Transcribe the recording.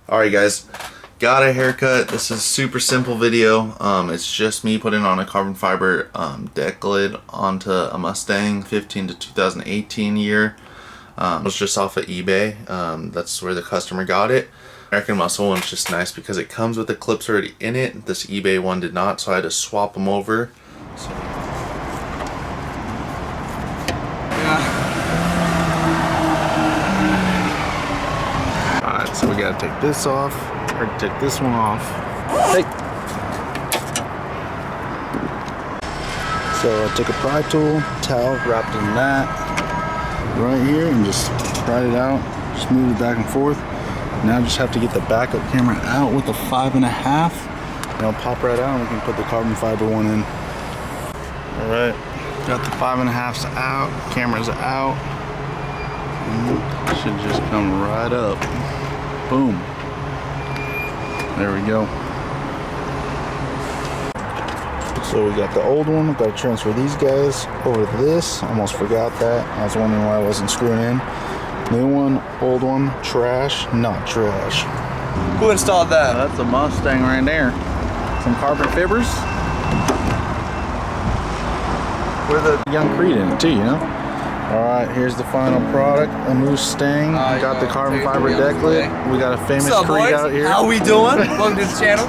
Alright guys, got a haircut. This is a super simple video. It's just me putting on a carbon fiber deck lid onto a Mustang 15 to 2018 year. It was just off of eBay. That's where the customer got it. American Muscle one's just nice because it comes with the clips already in it. This eBay one did not, so I had to swap them over. So. Alright, so we gotta take this off, or take this one off. Hey! So I took a pry tool, towel, wrapped in that right here, and just pried it out, just moved it back and forth. Now I just have to get the backup camera out with the 5.5, and it'll pop right out, and we can put the carbon fiber one in. Alright, got the 5.5s out, camera's out. Should just come right up. Boom. There we go. So we got the old one. We've got to transfer these guys over to this. Almost forgot that. I was wondering why I wasn't screwing in. New one, old one, trash, not trash. Who installed that? That's a Mustang right there. Some carbon fibers. With a young Creed in it too, you know? Alright, here's the final product. A Mustang. Got the carbon fiber deck lid. We got a famous Creed out here. How we doing? Welcome to the channel.